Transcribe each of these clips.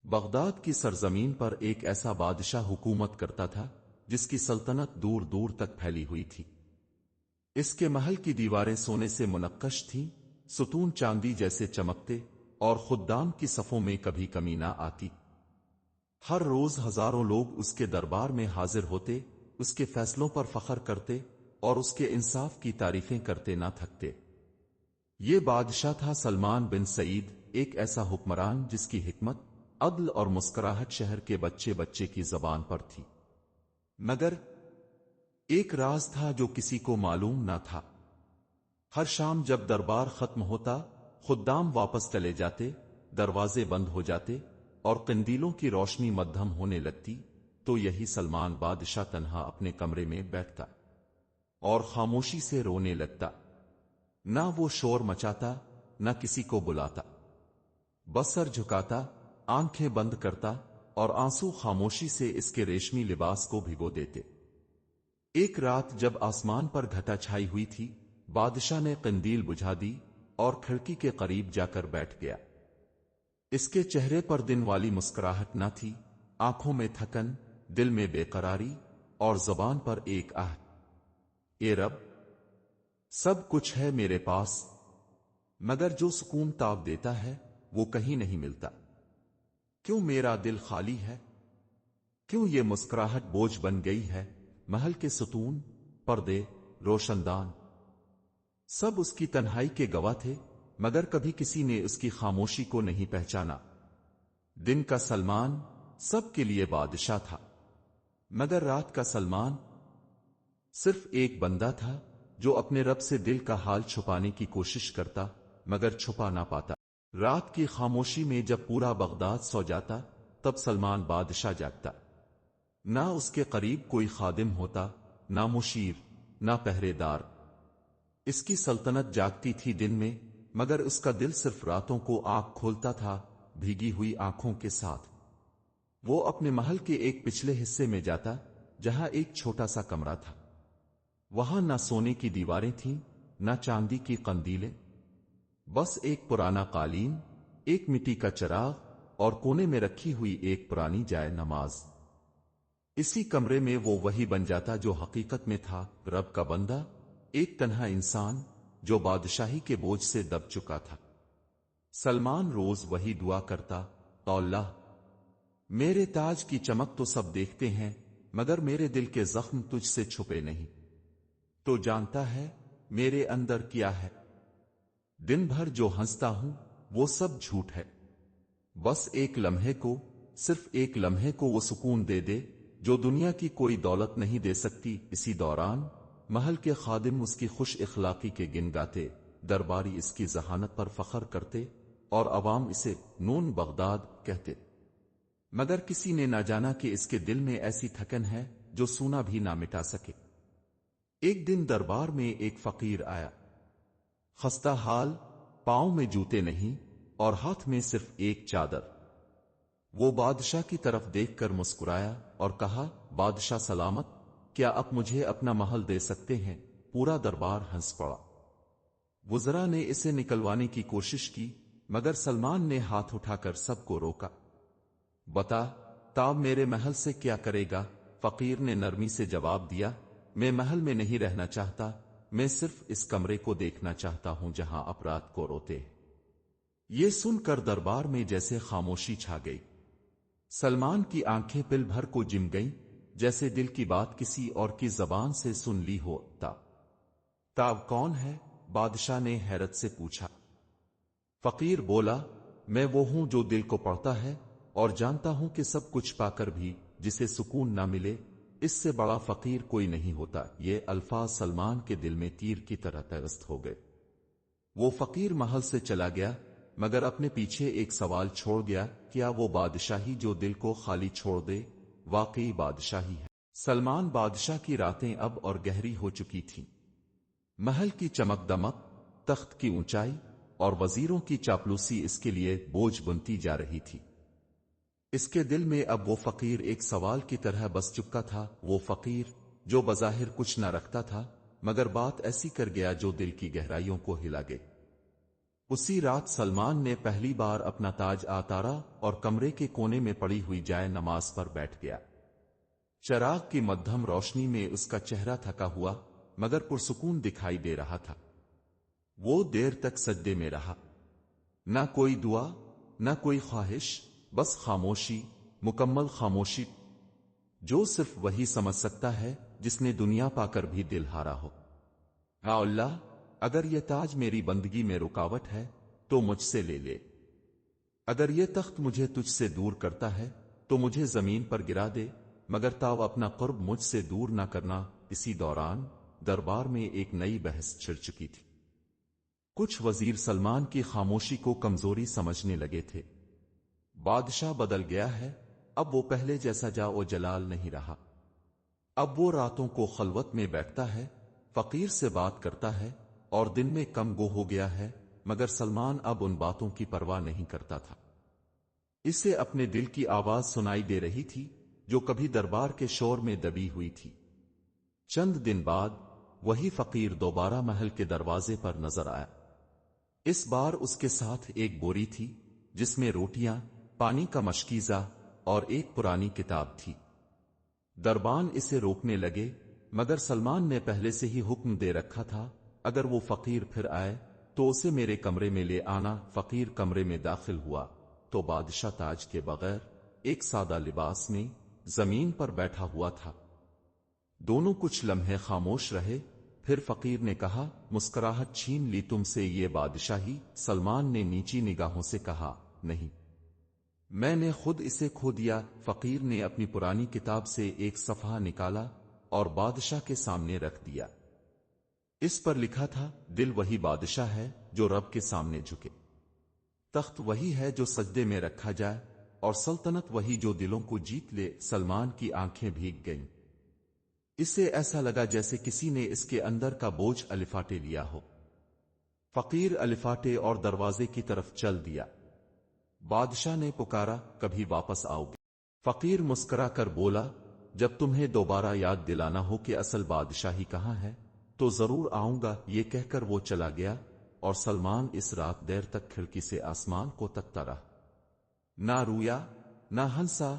Baghdad کی سرزمین پر ایک ایسا بادشاہ حکومت کرتا تھا جس کی سلطنت دور دور تک پھیلی ہوئی تھی۔ اس کے محل کی دیواریں سونے سے منقش تھیں، ستون چاندی جیسے چمکتے، اور خدام کی صفوں میں کبھی کمی نہ آتی۔ ہر روز ہزاروں لوگ اس کے دربار میں حاضر ہوتے، اس کے فیصلوں پر فخر کرتے اور اس کے انصاف کی تعریفیں کرتے نہ تھکتے۔ یہ بادشاہ تھا سلمان بن سعید، ایک ایسا حکمران جس کی حکمت، عدل اور مسکراہٹ شہر کے بچے بچے کی زبان پر تھی۔ مگر ایک راز تھا جو کسی کو معلوم نہ تھا۔ ہر شام جب دربار ختم ہوتا، خدام واپس چلے جاتے، دروازے بند ہو جاتے اور قندیلوں کی روشنی مدھم ہونے لگتی، تو یہی سلمان بادشاہ تنہا اپنے کمرے میں بیٹھتا اور خاموشی سے رونے لگتا۔ نہ وہ شور مچاتا، نہ کسی کو بلاتا، بس سر جھکاتا، آنکھیں بند کرتا، اور آنسو خاموشی سے اس کے ریشمی لباس کو بھگو دیتے۔ ایک رات جب آسمان پر گھٹا چھائی ہوئی تھی، بادشاہ نے قندیل بجھا دی اور کھڑکی کے قریب جا کر بیٹھ گیا۔ اس کے چہرے پر دن والی مسکراہٹ نہ تھی، آنکھوں میں تھکن، دل میں بے قراری اور زبان پر ایک آہ، اے رب، سب کچھ ہے میرے پاس، مگر جو سکون تاب دیتا ہے وہ کہیں نہیں ملتا۔ کیوں میرا دل خالی ہے؟ کیوں یہ مسکراہٹ بوجھ بن گئی ہے؟ محل کے ستون، پردے، روشن دان، سب اس کی تنہائی کے گواہ تھے، مگر کبھی کسی نے اس کی خاموشی کو نہیں پہچانا۔ دن کا سلمان سب کے لیے بادشاہ تھا، مگر رات کا سلمان صرف ایک بندہ تھا جو اپنے رب سے دل کا حال چھپانے کی کوشش کرتا، مگر چھپا نہ پاتا۔ رات کی خاموشی میں جب پورا بغداد سو جاتا، تب سلمان بادشاہ جاگتا۔ نہ اس کے قریب کوئی خادم ہوتا، نہ مشیر، نہ پہرے دار۔ اس کی سلطنت جاگتی تھی دن میں، مگر اس کا دل صرف راتوں کو آنکھ کھولتا تھا، بھیگی ہوئی آنکھوں کے ساتھ۔ وہ اپنے محل کے ایک پچھلے حصے میں جاتا، جہاں ایک چھوٹا سا کمرہ تھا۔ وہاں نہ سونے کی دیواریں تھیں، نہ چاندی کی قندیلیں، بس ایک پرانا قالین، ایک مٹی کا چراغ اور کونے میں رکھی ہوئی ایک پرانی جائے نماز۔ اسی کمرے میں وہ وہی بن جاتا جو حقیقت میں تھا، رب کا بندہ، ایک تنہا انسان جو بادشاہی کے بوجھ سے دب چکا تھا۔ سلمان روز وہی دعا کرتا، تو اللہ، میرے تاج کی چمک تو سب دیکھتے ہیں، مگر میرے دل کے زخم تجھ سے چھپے نہیں۔ تو جانتا ہے میرے اندر کیا ہے؟ دن بھر جو ہنستا ہوں وہ سب جھوٹ ہے۔ بس ایک لمحے کو، صرف ایک لمحے کو وہ سکون دے دے جو دنیا کی کوئی دولت نہیں دے سکتی۔ اسی دوران محل کے خادم اس کی خوش اخلاقی کے گن گاتے، درباری اس کی ذہانت پر فخر کرتے، اور عوام اسے نون بغداد کہتے، مگر کسی نے نہ جانا کہ اس کے دل میں ایسی تھکن ہے جو سونا بھی نہ مٹا سکے۔ ایک دن دربار میں ایک فقیر آیا، خستہ حال، پاؤں میں جوتے نہیں اور ہاتھ میں صرف ایک چادر۔ وہ بادشاہ کی طرف دیکھ کر مسکرایا اور کہا، بادشاہ سلامت، کیا آپ مجھے اپنا محل دے سکتے ہیں؟ پورا دربار ہنس پڑا۔ وزراء نے اسے نکلوانے کی کوشش کی، مگر سلمان نے ہاتھ اٹھا کر سب کو روکا۔ بتا، تاب میرے محل سے کیا کرے گا؟ فقیر نے نرمی سے جواب دیا، میں محل میں نہیں رہنا چاہتا، میں صرف اس کمرے کو دیکھنا چاہتا ہوں جہاں آپ رات کو روتے ہیں۔ یہ سن کر دربار میں جیسے خاموشی چھا گئی۔ سلمان کی آنکھیں پل بھر کو جم گئیں، جیسے دل کی بات کسی اور کی زبان سے سن لی ہو۔ تاب کون ہے؟ بادشاہ نے حیرت سے پوچھا۔ فقیر بولا، میں وہ ہوں جو دل کو پڑھتا ہے اور جانتا ہوں کہ سب کچھ پا کر بھی جسے سکون نہ ملے، اس سے بڑا فقیر کوئی نہیں ہوتا۔ یہ الفاظ سلمان کے دل میں تیر کی طرح ترست ہو گئے۔ وہ فقیر محل سے چلا گیا، مگر اپنے پیچھے ایک سوال چھوڑ گیا، کیا وہ بادشاہی جو دل کو خالی چھوڑ دے واقعی بادشاہی ہے؟ سلمان بادشاہ کی راتیں اب اور گہری ہو چکی تھیں۔ محل کی چمک دمک، تخت کی اونچائی اور وزیروں کی چاپلوسی اس کے لیے بوجھ بنتی جا رہی تھی۔ اس کے دل میں اب وہ فقیر ایک سوال کی طرح بس چکا تھا، وہ فقیر جو بظاہر کچھ نہ رکھتا تھا، مگر بات ایسی کر گیا جو دل کی گہرائیوں کو ہلا گئی۔ اسی رات سلمان نے پہلی بار اپنا تاج اتارا اور کمرے کے کونے میں پڑی ہوئی جائے نماز پر بیٹھ گیا۔ چراغ کی مدھم روشنی میں اس کا چہرہ تھکا ہوا مگر پرسکون دکھائی دے رہا تھا۔ وہ دیر تک سجدے میں رہا، نہ کوئی دعا نہ کوئی خواہش، بس خاموشی، مکمل خاموشی، جو صرف وہی سمجھ سکتا ہے جس نے دنیا پا کر بھی دل ہارا ہو۔ یا اللہ، اگر یہ تاج میری بندگی میں رکاوٹ ہے تو مجھ سے لے لے، اگر یہ تخت مجھے تجھ سے دور کرتا ہے تو مجھے زمین پر گرا دے، مگر تاو اپنا قرب مجھ سے دور نہ کرنا۔ اسی دوران دربار میں ایک نئی بحث چھڑ چکی تھی۔ کچھ وزیر سلمان کی خاموشی کو کمزوری سمجھنے لگے تھے۔ بادشاہ بدل گیا ہے، اب وہ پہلے جیسا جا و جلال نہیں رہا۔ اب وہ راتوں کو خلوت میں بیٹھتا ہے، فقیر سے بات کرتا ہے اور دن میں کم گو ہو گیا ہے، مگر سلمان اب ان باتوں کی پرواہ نہیں کرتا تھا۔ اسے اپنے دل کی آواز سنائی دے رہی تھی جو کبھی دربار کے شور میں دبی ہوئی تھی۔ چند دن بعد وہی فقیر دوبارہ محل کے دروازے پر نظر آیا۔ اس بار اس کے ساتھ ایک بوری تھی جس میں روٹیاں، پانی کا مشکیزہ اور ایک پرانی کتاب تھی۔ دربان اسے روکنے لگے، مگر سلمان نے پہلے سے ہی حکم دے رکھا تھا اگر وہ فقیر پھر آئے تو اسے میرے کمرے میں لے آنا۔ فقیر کمرے میں داخل ہوا تو بادشاہ تاج کے بغیر ایک سادہ لباس میں زمین پر بیٹھا ہوا تھا۔ دونوں کچھ لمحے خاموش رہے، پھر فقیر نے کہا، مسکراہٹ چھین لی تم سے یہ بادشاہی؟ سلمان نے نیچی نگاہوں سے کہا، نہیں، میں نے خود اسے کھو دیا۔ فقیر نے اپنی پرانی کتاب سے ایک صفحہ نکالا اور بادشاہ کے سامنے رکھ دیا۔ اس پر لکھا تھا، دل وہی بادشاہ ہے جو رب کے سامنے جھکے، تخت وہی ہے جو سجدے میں رکھا جائے، اور سلطنت وہی جو دلوں کو جیت لے۔ سلمان کی آنکھیں بھیگ گئیں۔ اسے ایسا لگا جیسے کسی نے اس کے اندر کا بوجھ الفاٹے لیا ہو۔ فقیر الفاٹے اور دروازے کی طرف چل دیا۔ بادشاہ نے پکارا، کبھی واپس آؤ گے؟ فقیر مسکرا کر بولا، جب تمہیں دوبارہ یاد دلانا ہو کہ اصل بادشاہی کہاں ہے تو ضرور آؤں گا۔ یہ کہہ کر وہ چلا گیا اور سلمان اس رات دیر تک کھڑکی سے آسمان کو تکتا رہا۔ نہ رویا نہ ہنسا،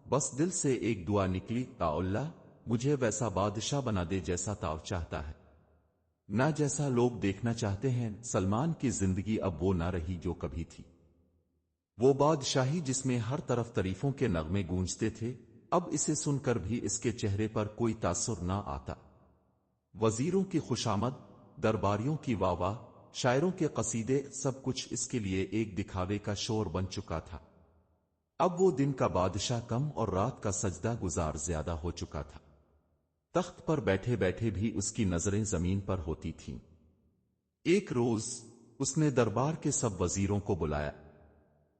بس دل سے ایک دعا نکلی، یا اللہ، مجھے ویسا بادشاہ بنا دے جیسا تاؤ چاہتا ہے، نہ جیسا لوگ دیکھنا چاہتے ہیں۔ سلمان کی زندگی اب وہ نہ رہی جو کبھی تھی۔ وہ بادشاہی جس میں ہر طرف تعریفوں کے نغمے گونجتے تھے، اب اسے سن کر بھی اس کے چہرے پر کوئی تاثر نہ آتا۔ وزیروں کی خوشامد، درباریوں کی واہ واہ، شاعروں کے قصیدے، سب کچھ اس کے لیے ایک دکھاوے کا شور بن چکا تھا۔ اب وہ دن کا بادشاہ کم اور رات کا سجدہ گزار زیادہ ہو چکا تھا۔ تخت پر بیٹھے بیٹھے بھی اس کی نظریں زمین پر ہوتی تھیں۔ ایک روز اس نے دربار کے سب وزیروں کو بلایا۔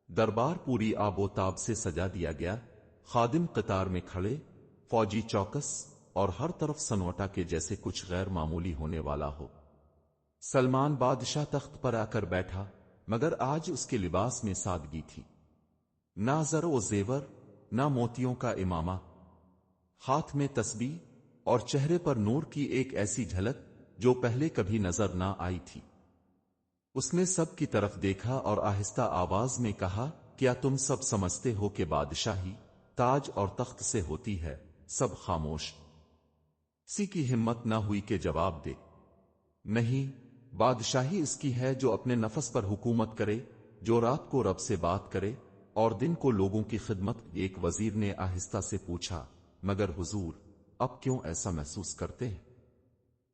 دربار پوری آب و تاب سے سجا دیا گیا، خادم قطار میں کھڑے، فوجی چوکس، اور ہر طرف سنوٹا کے جیسے کچھ غیر معمولی ہونے والا ہو۔ سلمان بادشاہ تخت پر آ کر بیٹھا، مگر آج اس کے لباس میں سادگی تھی۔ نہ زر و زیور، نہ موتیوں کا امامہ، ہاتھ میں تسبیح اور چہرے پر نور کی ایک ایسی جھلک جو پہلے کبھی نظر نہ آئی تھی۔ اس نے سب کی طرف دیکھا اور آہستہ آواز میں کہا، کیا تم سب سمجھتے ہو کہ بادشاہی تاج اور تخت سے ہوتی ہے؟ سب خاموش۔ کسی کی ہمت نہ ہوئی کہ جواب دے۔ نہیں، بادشاہی اس کی ہے جو اپنے نفس پر حکومت کرے، جو رات کو رب سے بات کرے اور دن کو لوگوں کی خدمت۔ ایک وزیر نے آہستہ سے پوچھا، مگر حضور، اب کیوں ایسا محسوس کرتے ہیں؟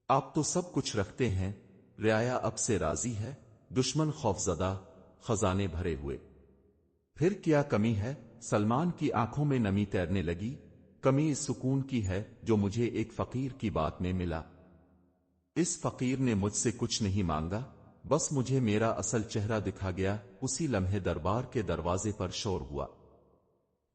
آپ تو سب کچھ رکھتے ہیں، رعایا اب سے راضی ہے، دشمن خوفزدہ، خزانے بھرے ہوئے، پھر کیا کمی ہے؟ سلمان کی آنکھوں میں نمی تیرنے لگی۔ کمی اس سکون کی ہے جو مجھے ایک فقیر کی بات میں ملا۔ اس فقیر نے مجھ سے کچھ نہیں مانگا، بس مجھے میرا اصل چہرہ دکھا گیا۔ اسی لمحے دربار کے دروازے پر شور ہوا۔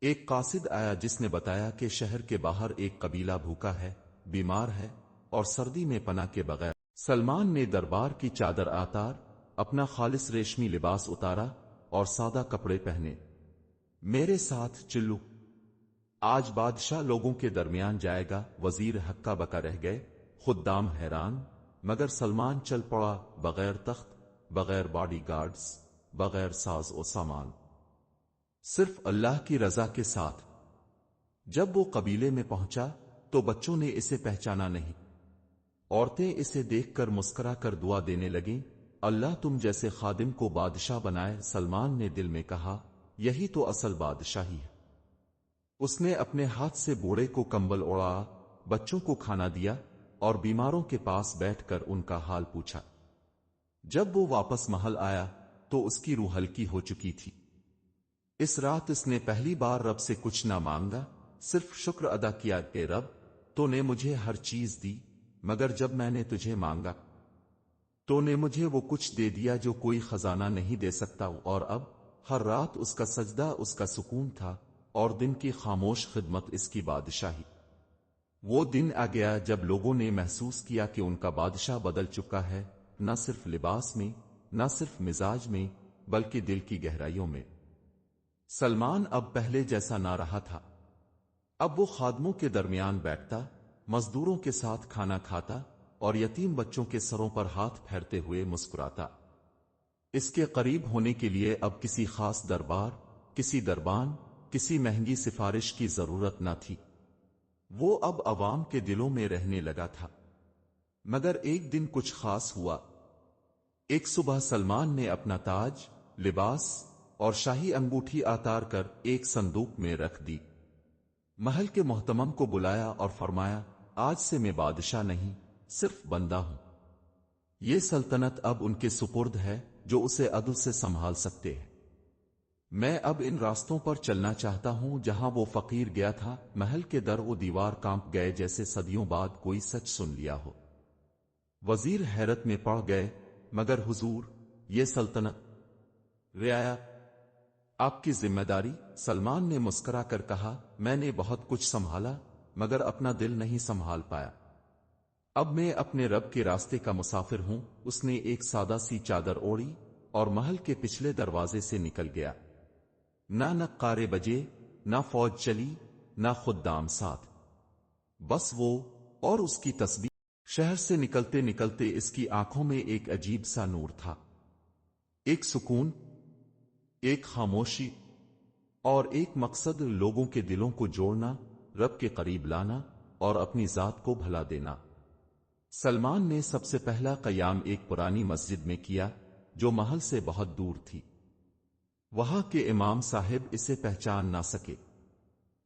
ایک قاصد آیا جس نے بتایا کہ شہر کے باہر ایک قبیلہ بھوکا ہے، بیمار ہے اور سردی میں پناہ کے بغیر۔ سلمان نے دربار کی چادر اتار، اپنا خالص ریشمی لباس اتارا اور سادہ کپڑے پہنے۔ میرے ساتھ چلو، آج بادشاہ لوگوں کے درمیان جائے گا۔ وزیر ہکا بکا رہ گئے، خدام حیران، مگر سلمان چل پڑا، بغیر تخت، بغیر باڈی گارڈز، بغیر ساز و سامان، صرف اللہ کی رضا کے ساتھ۔ جب وہ قبیلے میں پہنچا تو بچوں نے اسے پہچانا نہیں۔ عورتیں اسے دیکھ کر مسکرا کر دعا دینے لگیں، اللہ تم جیسے خادم کو بادشاہ بنائے۔ سلمان نے دل میں کہا، یہی تو اصل بادشاہی ہے۔ اس نے اپنے ہاتھ سے بوڑھے کو کمبل اوڑھایا، بچوں کو کھانا دیا اور بیماروں کے پاس بیٹھ کر ان کا حال پوچھا۔ جب وہ واپس محل آیا تو اس کی روح ہلکی ہو چکی تھی۔ اس رات اس نے پہلی بار رب سے کچھ نہ مانگا، صرف شکر ادا کیا، اے رب تو نے مجھے ہر چیز دی، مگر جب میں نے تجھے مانگا تو نے مجھے وہ کچھ دے دیا جو کوئی خزانہ نہیں دے سکتا۔ اور اب ہر رات اس کا سجدہ اس کا سکون تھا، اور دن کی خاموش خدمت اس کی بادشاہی۔ وہ دن آ گیا جب لوگوں نے محسوس کیا کہ ان کا بادشاہ بدل چکا ہے، نہ صرف لباس میں، نہ صرف مزاج میں، بلکہ دل کی گہرائیوں میں۔ سلمان اب پہلے جیسا نہ رہا تھا۔ اب وہ خادموں کے درمیان بیٹھتا، مزدوروں کے ساتھ کھانا کھاتا اور یتیم بچوں کے سروں پر ہاتھ پھیرتے ہوئے مسکراتا۔ اس کے قریب ہونے کے لیے اب کسی خاص دربار، کسی دربان، کسی مہنگی سفارش کی ضرورت نہ تھی۔ وہ اب عوام کے دلوں میں رہنے لگا تھا۔ مگر ایک دن کچھ خاص ہوا۔ ایک صبح سلمان نے اپنا تاج، لباس اور شاہی انگوٹھی اتار کر ایک صندوق میں رکھ دی۔ محل کے محتمم کو بلایا اور فرمایا، آج سے میں بادشاہ نہیں، صرف بندہ ہوں۔ یہ سلطنت اب ان کے سپرد ہے جو اسے عدل سے سنبھال سکتے ہیں۔ میں اب ان راستوں پر چلنا چاہتا ہوں جہاں وہ فقیر گیا تھا۔ محل کے در و دیوار کانپ گئے جیسے صدیوں بعد کوئی سچ سن لیا ہو۔ وزیر حیرت میں پڑ گئے، مگر حضور، یہ سلطنت رعایا آپ کی ذمہ داری؟ سلمان نے مسکرا کر کہا، میں نے بہت کچھ سنبھالا مگر اپنا دل نہیں سنبھال پایا۔ اب میں اپنے رب کے راستے کا مسافر ہوں۔ اس نے ایک سادہ سی چادر اوڑھی اور محل کے پچھلے دروازے سے نکل گیا۔ نہ نقارے بجے، نہ فوج چلی، نہ خدام ساتھ، بس وہ اور اس کی تسبیح۔ شہر سے نکلتے نکلتے اس کی آنکھوں میں ایک عجیب سا نور تھا، ایک سکون، ایک خاموشی اور ایک مقصد، لوگوں کے دلوں کو جوڑنا، رب کے قریب لانا اور اپنی ذات کو بھلا دینا۔ سلمان نے سب سے پہلا قیام ایک پرانی مسجد میں کیا جو محل سے بہت دور تھی۔ وہاں کے امام صاحب اسے پہچان نہ سکے۔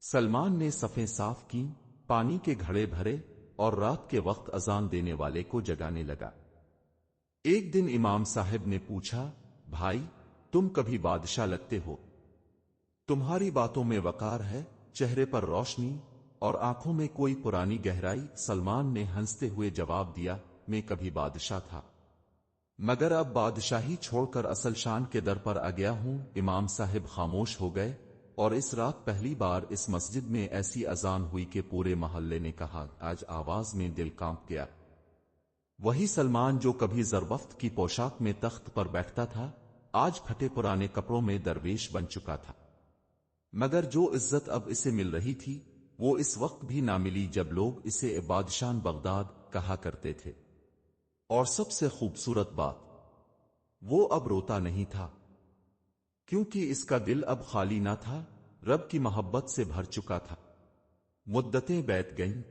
سلمان نے صفیں صاف کی، پانی کے گھڑے بھرے اور رات کے وقت اذان دینے والے کو جگانے لگا۔ ایک دن امام صاحب نے پوچھا، بھائی تم کبھی بادشاہ لگتے ہو؟ تمہاری باتوں میں وقار ہے، چہرے پر روشنی اور آنکھوں میں کوئی پرانی گہرائی۔ سلمان نے ہنستے ہوئے جواب دیا، میں کبھی بادشاہ تھا مگر اب بادشاہی چھوڑ کر اصل شان کے در پر آ گیا ہوں۔ امام صاحب خاموش ہو گئے، اور اس رات پہلی بار اس مسجد میں ایسی اذان ہوئی کہ پورے محلے نے کہا، آج آواز میں دل کانپ گیا۔ وہی سلمان جو کبھی زربفت کی پوشاک میں تخت پر بیٹھتا تھا، آج پھٹے پرانے کپڑوں میں درویش بن چکا تھا۔ مگر جو عزت اب اسے مل رہی تھی وہ اس وقت بھی نہ ملی جب لوگ اسے بادشاہ بغداد کہا کرتے تھے۔ اور سب سے خوبصورت بات، وہ اب روتا نہیں تھا، کیونکہ اس کا دل اب خالی نہ تھا، رب کی محبت سے بھر چکا تھا۔ مدتیں بیت گئیں۔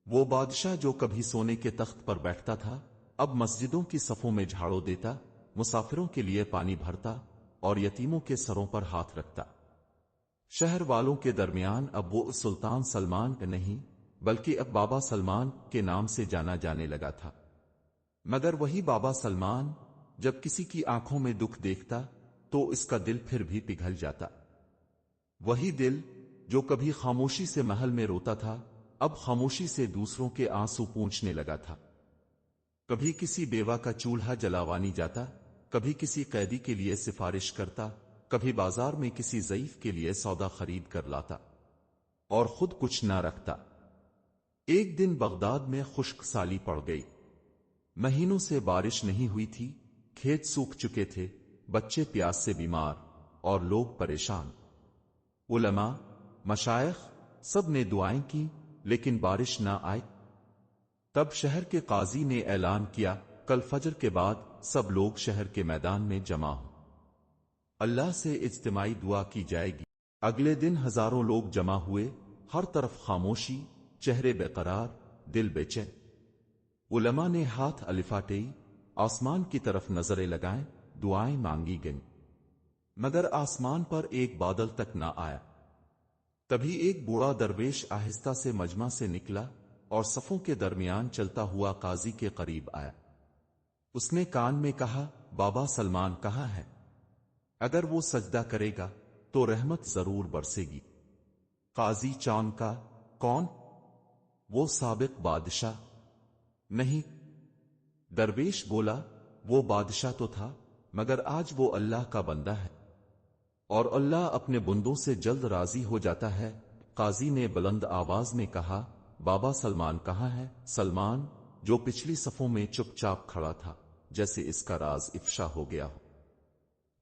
وہ بادشاہ جو کبھی سونے کے تخت پر بیٹھتا تھا، اب مسجدوں کی صفوں میں جھاڑو دیتا، مسافروں کے لیے پانی بھرتا اور یتیموں کے سروں پر ہاتھ رکھتا۔ شہر والوں کے درمیان اب وہ سلطان سلمان نہیں بلکہ اب بابا سلمان کے نام سے جانا جانے لگا تھا۔ مگر وہی بابا سلمان جب کسی کی آنکھوں میں دکھ دیکھتا تو اس کا دل پھر بھی پگھل جاتا۔ وہی دل جو کبھی خاموشی سے محل میں روتا تھا، اب خاموشی سے دوسروں کے آنسو پونچھنے لگا تھا۔ کبھی کسی بیوہ کا چولہا جلاوانی جاتا، کبھی کسی قیدی کے لیے سفارش کرتا، کبھی بازار میں کسی ضعیف کے لیے سودا خرید کر لاتا اور خود کچھ نہ رکھتا۔ ایک دن بغداد میں خشک سالی پڑ گئی۔ مہینوں سے بارش نہیں ہوئی تھی، کھیت سوکھ چکے تھے، بچے پیاس سے بیمار اور لوگ پریشان۔ علماء، مشائخ سب نے دعائیں کی لیکن بارش نہ آئی۔ تب شہر کے قاضی نے اعلان کیا، کل فجر کے بعد سب لوگ شہر کے میدان میں جمع ہوں۔ اللہ سے اجتماعی دعا کی جائے گی۔ اگلے دن ہزاروں لوگ جمع ہوئے، ہر طرف خاموشی، چہرے بے قرار، دل بے چین۔ علماء نے ہاتھ الفاٹے، آسمان کی طرف نظریں لگائیں، دعائیں مانگی گئیں، مگر آسمان پر ایک بادل تک نہ آیا۔ تبھی ایک بوڑھا درویش آہستہ سے مجمع سے نکلا اور صفوں کے درمیان چلتا ہوا قاضی کے قریب آیا۔ اس نے کان میں کہا، بابا سلمان کہاں ہے؟ اگر وہ سجدہ کرے گا تو رحمت ضرور برسے گی۔ قاضی چونکا، کون؟ وہ سابق بادشاہ؟ نہیں۔ درویش بولا، وہ بادشاہ تو تھا، مگر آج وہ اللہ کا بندہ ہے، اور اللہ اپنے بندوں سے جلد راضی ہو جاتا ہے۔ قاضی نے بلند آواز میں کہا، بابا سلمان کہاں ہے؟ سلمان، جو پچھلی صفوں میں چپ چاپ کھڑا تھا، جیسے اس کا راز افشا ہو گیا ہو۔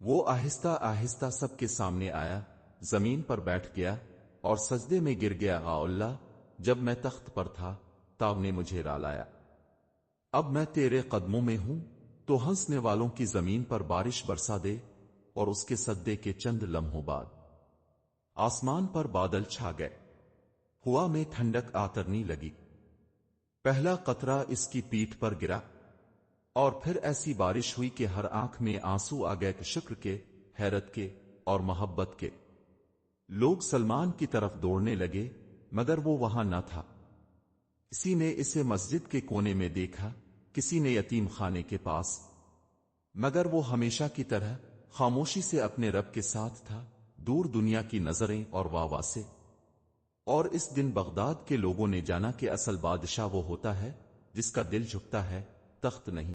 وہ آہستہ آہستہ سب کے سامنے آیا، زمین پر بیٹھ گیا اور سجدے میں گر گیا۔ اللہ، جب میں تخت پر تھا تاب نے مجھے رالایا، اب میں تیرے قدموں میں ہوں، تو ہنسنے والوں کی زمین پر بارش برسا دے۔ اور اس کے سجدے کے چند لمحوں بعد آسمان پر بادل چھا گئے، ہوا میں ٹھنڈک آترنی لگی، پہلا قطرہ اس کی پیٹھ پر گرا، اور پھر ایسی بارش ہوئی کہ ہر آنکھ میں آنسو آ گئے، شکر کے، حیرت کے اور محبت کے۔ لوگ سلمان کی طرف دوڑنے لگے، مگر وہ وہاں نہ تھا۔ کسی نے اسے مسجد کے کونے میں دیکھا، کسی نے یتیم خانے کے پاس، مگر وہ ہمیشہ کی طرح خاموشی سے اپنے رب کے ساتھ تھا، دور دنیا کی نظریں اور واہ سے۔ اور اس دن بغداد کے لوگوں نے جانا کہ اصل بادشاہ وہ ہوتا ہے جس کا دل جھکتا ہے، تخت نہیں۔